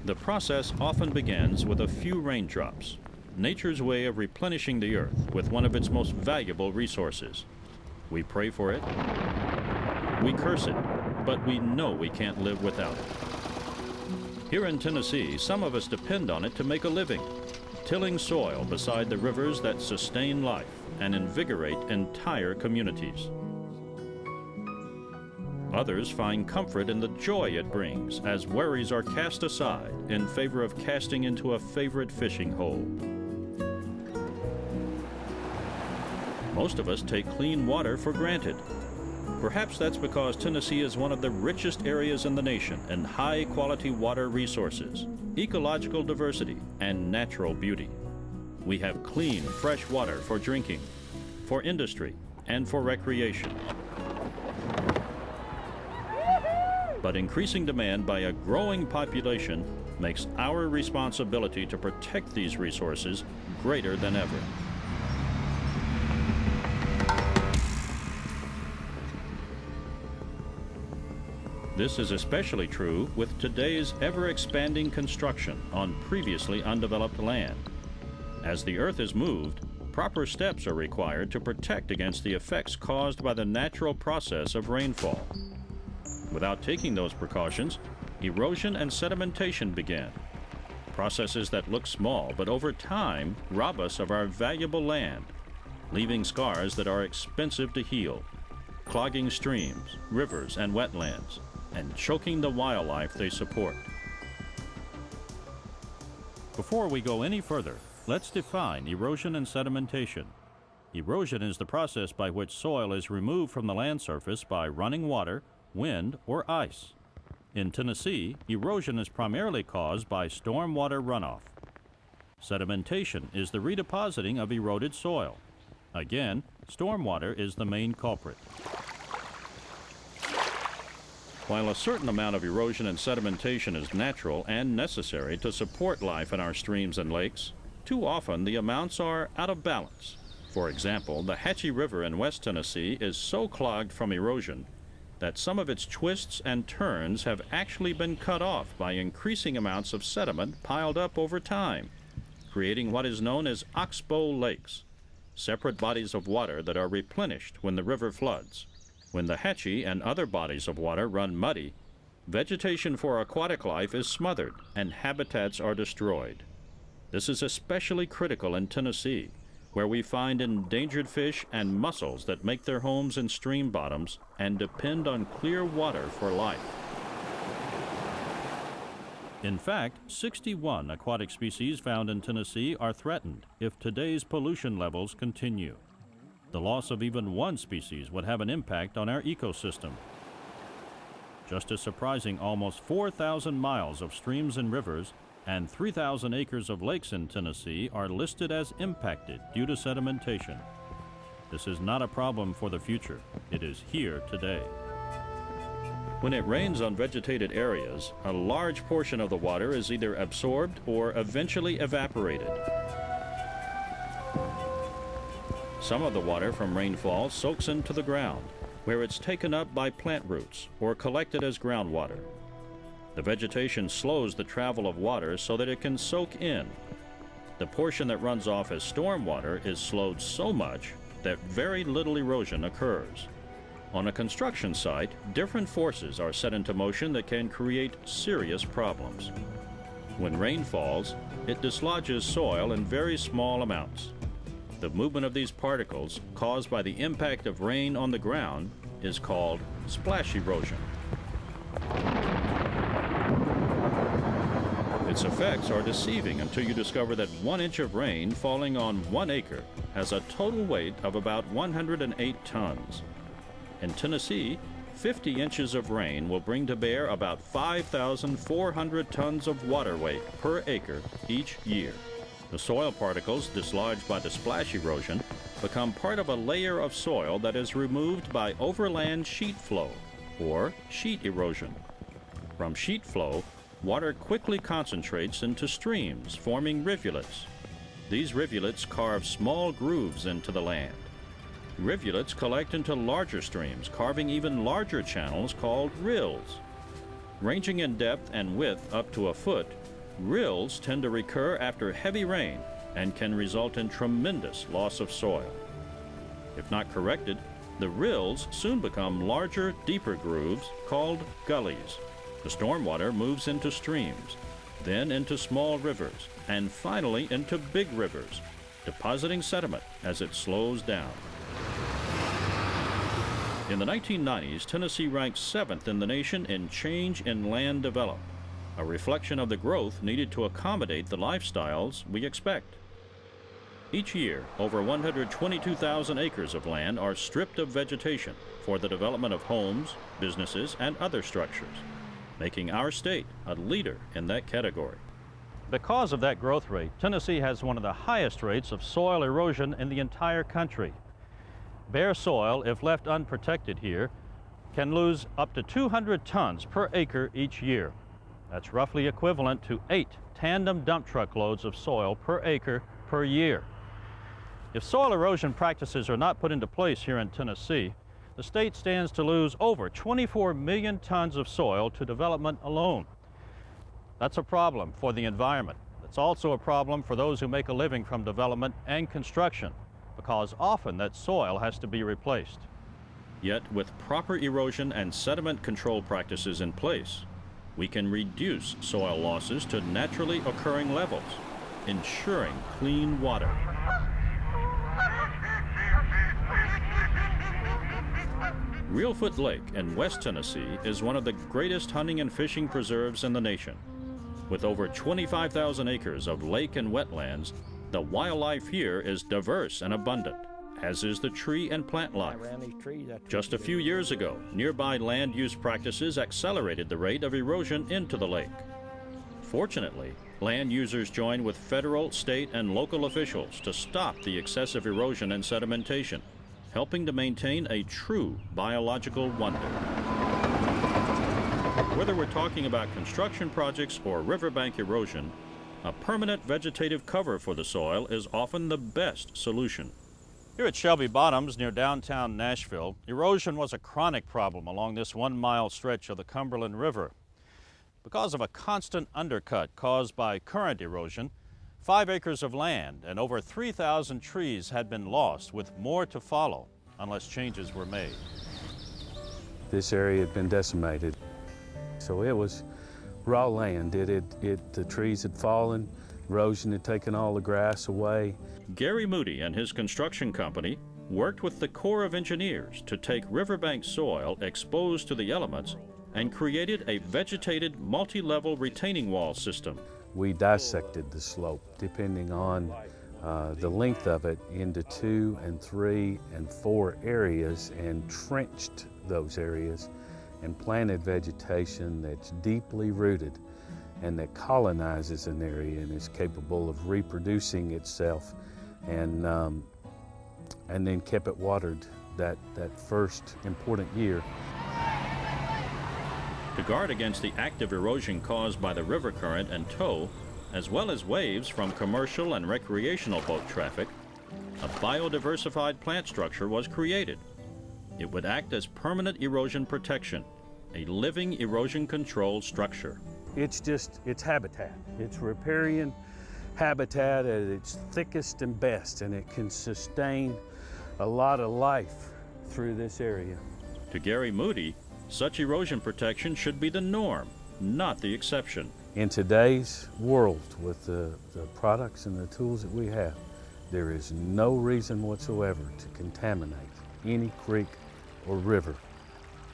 The process often begins with a few raindrops, nature's way of replenishing the earth with one of its most valuable resources. We pray for it, we curse it, but we know we can't live without it. Here in Tennessee, some of us depend on it to make a living, tilling soil beside the rivers that sustain life and invigorate entire communities. Others find comfort in the joy it brings as worries are cast aside in favor of casting into a favorite fishing hole. Most of us take clean water for granted. Perhaps that's because Tennessee is one of the richest areas in the nation in high-quality water resources, ecological diversity, and natural beauty. We have clean, fresh water for drinking, for industry, and for recreation. But increasing demand by a growing population makes our responsibility to protect these resources greater than ever. This is especially true with today's ever-expanding construction on previously undeveloped land. As the earth is moved, proper steps are required to protect against the effects caused by the natural process of rainfall. Without taking those precautions, erosion and sedimentation begin. Processes that look small, but over time rob us of our valuable land, leaving scars that are expensive to heal, clogging streams, rivers, and wetlands, and choking the wildlife they support. Before we go any further, let's define erosion and sedimentation. Erosion is the process by which soil is removed from the land surface by running water, wind, or ice. In Tennessee, erosion is primarily caused by stormwater runoff. Sedimentation is the redepositing of eroded soil. Again, stormwater is the main culprit. While a certain amount of erosion and sedimentation is natural and necessary to support life in our streams and lakes, too often the amounts are out of balance. For example, the Hatchie River in West Tennessee is so clogged from erosion that some of its twists and turns have actually been cut off by increasing amounts of sediment piled up over time, creating what is known as oxbow lakes, separate bodies of water that are replenished when the river floods. When the Hatchie and other bodies of water run muddy, vegetation for aquatic life is smothered and habitats are destroyed. This is especially critical in Tennessee, where we find endangered fish and mussels that make their homes in stream bottoms and depend on clear water for life. In fact, 61 aquatic species found in Tennessee are threatened if today's pollution levels continue. The loss of even one species would have an impact on our ecosystem. Just as surprising, almost 4,000 miles of streams and rivers and 3,000 acres of lakes in Tennessee are listed as impacted due to sedimentation. This is not a problem for the future. It is here today. When it rains on vegetated areas, a large portion of the water is either absorbed or eventually evaporated. Some of the water from rainfall soaks into the ground, where it's taken up by plant roots or collected as groundwater. The vegetation slows the travel of water so that it can soak in. The portion that runs off as stormwater is slowed so much that very little erosion occurs. On a construction site, different forces are set into motion that can create serious problems. When rain falls, it dislodges soil in very small amounts. The movement of these particles, caused by the impact of rain on the ground, is called splash erosion. Its effects are deceiving until you discover that 1 inch of rain falling on 1 acre has a total weight of about 108 tons. In Tennessee, 50 inches of rain will bring to bear about 5,400 tons of water weight per acre each year. The soil particles dislodged by the splash erosion become part of a layer of soil that is removed by overland sheet flow, or sheet erosion. From sheet flow, water quickly concentrates into streams, forming rivulets. These rivulets carve small grooves into the land. Rivulets collect into larger streams, carving even larger channels called rills. Ranging in depth and width up to a foot, Rills tend to recur after heavy rain and can result in tremendous loss of soil. If not corrected, the rills soon become larger, deeper grooves called gullies. The stormwater moves into streams, then into small rivers, and finally into big rivers, depositing sediment as it slows down. In the 1990s, Tennessee ranked 7th in the nation in change in land developed, a reflection of the growth needed to accommodate the lifestyles we expect. Each year, over 122,000 acres of land are stripped of vegetation for the development of homes, businesses, and other structures, making our state a leader in that category. Because of that growth rate, Tennessee has one of the highest rates of soil erosion in the entire country. Bare soil, if left unprotected here, can lose up to 200 tons per acre each year. That's roughly equivalent to 8 tandem dump truck loads of soil per acre per year. If soil erosion practices are not put into place here in Tennessee, the state stands to lose over 24 million tons of soil to development alone. That's a problem for the environment. It's also a problem for those who make a living from development and construction, because often that soil has to be replaced. Yet, with proper erosion and sediment control practices in place, we can reduce soil losses to naturally occurring levels, ensuring clean water. Reelfoot Lake in West Tennessee is one of the greatest hunting and fishing preserves in the nation. With over 25,000 acres of lake and wetlands, the wildlife here is diverse and abundant, as is the tree and plant life. Just a few years ago, nearby land use practices accelerated the rate of erosion into the lake. Fortunately, land users joined with federal, state, and local officials to stop the excessive erosion and sedimentation, helping to maintain a true biological wonder. Whether we're talking about construction projects or riverbank erosion, a permanent vegetative cover for the soil is often the best solution. Here at Shelby Bottoms near downtown Nashville, erosion was a chronic problem along this 1-mile stretch of the Cumberland River. Because of a constant undercut caused by current erosion, 5 acres of land and over 3,000 trees had been lost, with more to follow unless changes were made. This area had been decimated, so it was raw land. The trees had fallen, erosion had taken all the grass away. Gary Moody and his construction company worked with the Corps of Engineers to take riverbank soil exposed to the elements and created a vegetated multi-level retaining wall system. We dissected the slope, depending on the length of it, into 2 and 3 and 4 areas, and trenched those areas and planted vegetation that's deeply rooted and that colonizes an area and is capable of reproducing itself, and then kept it watered that first important year. To guard against the active erosion caused by the river current and tow, as well as waves from commercial and recreational boat traffic, a biodiversified plant structure was created. It would act as permanent erosion protection, a living erosion control structure. It's habitat. It's riparian habitat at its thickest and best, and it can sustain a lot of life through this area. To Gary Moody, such erosion protection should be the norm, not the exception. In today's world, with the products and the tools that we have, there is no reason whatsoever to contaminate any creek or river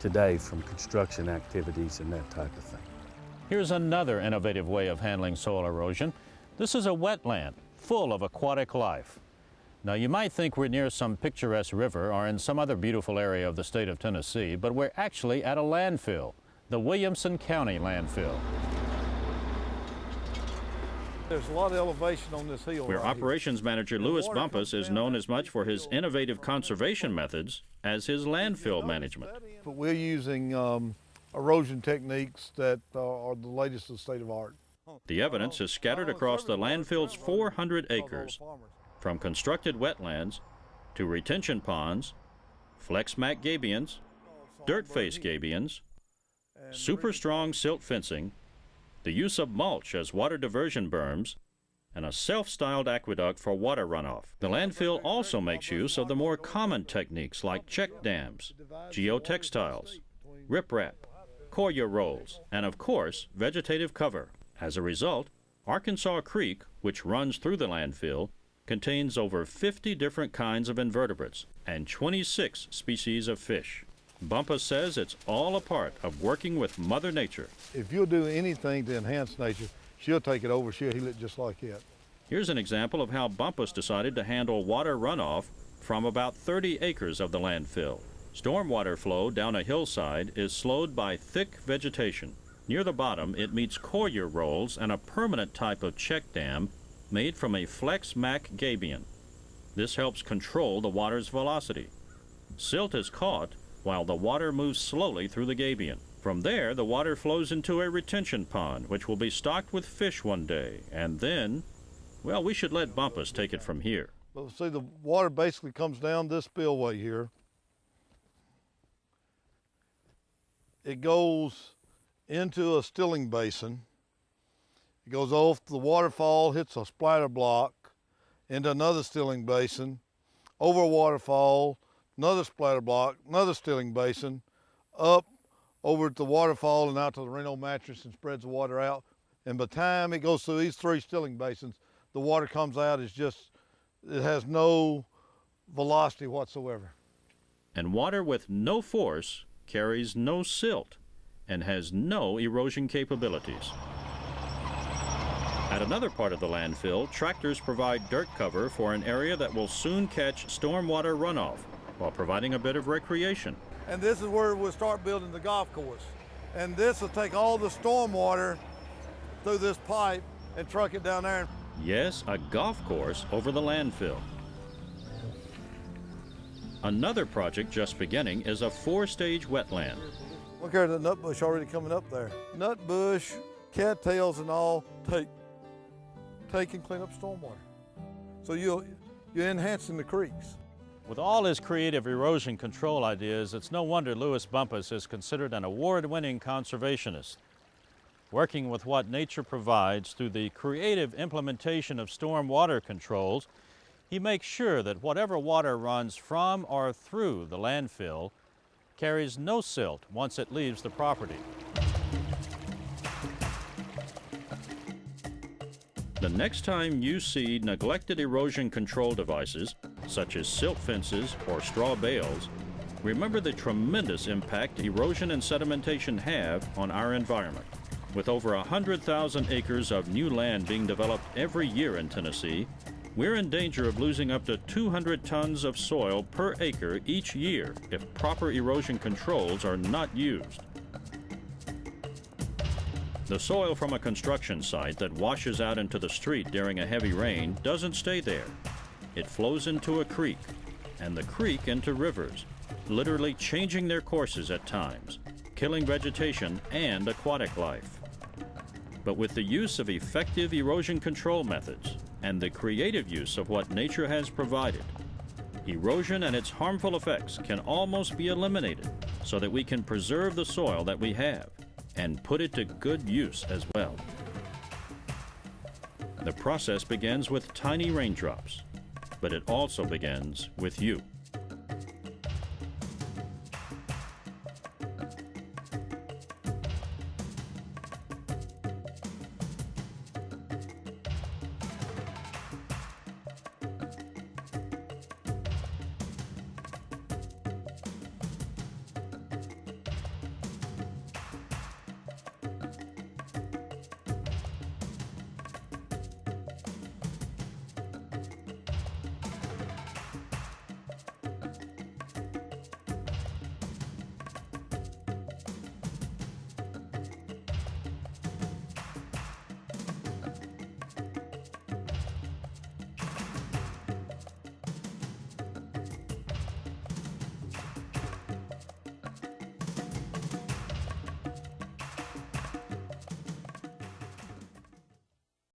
today from construction activities and that type of thing. Here's another innovative way of handling soil erosion. This is a wetland full of aquatic life. Now, you might think we're near some picturesque river or in some other beautiful area of the state of Tennessee, but we're actually at a landfill, the Williamson County landfill. There's a lot of elevation on this hill. Where Operations Manager Louis Bumpus is known as much for his innovative conservation methods as his landfill management. But we're using erosion techniques that are the latest of the state of art. The evidence is scattered across the landfill's 400 acres, from constructed wetlands to retention ponds, flex-mat gabions, dirt face gabions, super strong silt fencing, the use of mulch as water diversion berms, and a self-styled aqueduct for water runoff. The landfill also makes use of the more common techniques like check dams, geotextiles, riprap, coir rolls, and of course, vegetative cover. As a result, Arkansas Creek, which runs through the landfill, contains over 50 different kinds of invertebrates and 26 species of fish. Bumpus says it's all a part of working with Mother Nature. If you'll do anything to enhance nature, she'll take it over, she'll heal it just like it. Here's an example of how Bumpus decided to handle water runoff from about 30 acres of the landfill. Stormwater flow down a hillside is slowed by thick vegetation. Near the bottom, it meets coir rolls and a permanent type of check dam made from a flex mac gabion. This helps control the water's velocity. Silt is caught while the water moves slowly through the gabion. From there, the water flows into a retention pond, which will be stocked with fish one day, and then, well, we should let Bumpus take it from here. Well, see, the water basically comes down this spillway here. It goes into a stilling basin. It goes off the waterfall, hits a splatter block, into another stilling basin, over a waterfall, another splatter block, another stilling basin, up over at the waterfall and out to the Reno mattress and spreads the water out. And by the time it goes through these 3 stilling basins, the water comes out as just, it has no velocity whatsoever. And water with no force carries no silt and has no erosion capabilities. At another part of the landfill, tractors provide dirt cover for an area that will soon catch stormwater runoff while providing a bit of recreation. And this is where we'll start building the golf course. And this will take all the stormwater through this pipe and truck it down there. Yes, a golf course over the landfill. Another project just beginning is a 4-stage wetland. Look at the nut bush already coming up there. Nut bush, cattails and all, take and clean up stormwater. So you're enhancing the creeks. With all his creative erosion control ideas, it's no wonder Louis Bumpus is considered an award-winning conservationist. Working with what nature provides through the creative implementation of stormwater controls, he makes sure that whatever water runs from or through the landfill carries no silt once it leaves the property. The next time you see neglected erosion control devices, such as silt fences or straw bales, remember the tremendous impact erosion and sedimentation have on our environment. With over 100,000 acres of new land being developed every year in Tennessee, we're in danger of losing up to 200 tons of soil per acre each year if proper erosion controls are not used. The soil from a construction site that washes out into the street during a heavy rain doesn't stay there. It flows into a creek, and the creek into rivers, literally changing their courses at times, killing vegetation and aquatic life. But with the use of effective erosion control methods and the creative use of what nature has provided, erosion and its harmful effects can almost be eliminated so that we can preserve the soil that we have and put it to good use as well. The process begins with tiny raindrops, but it also begins with you.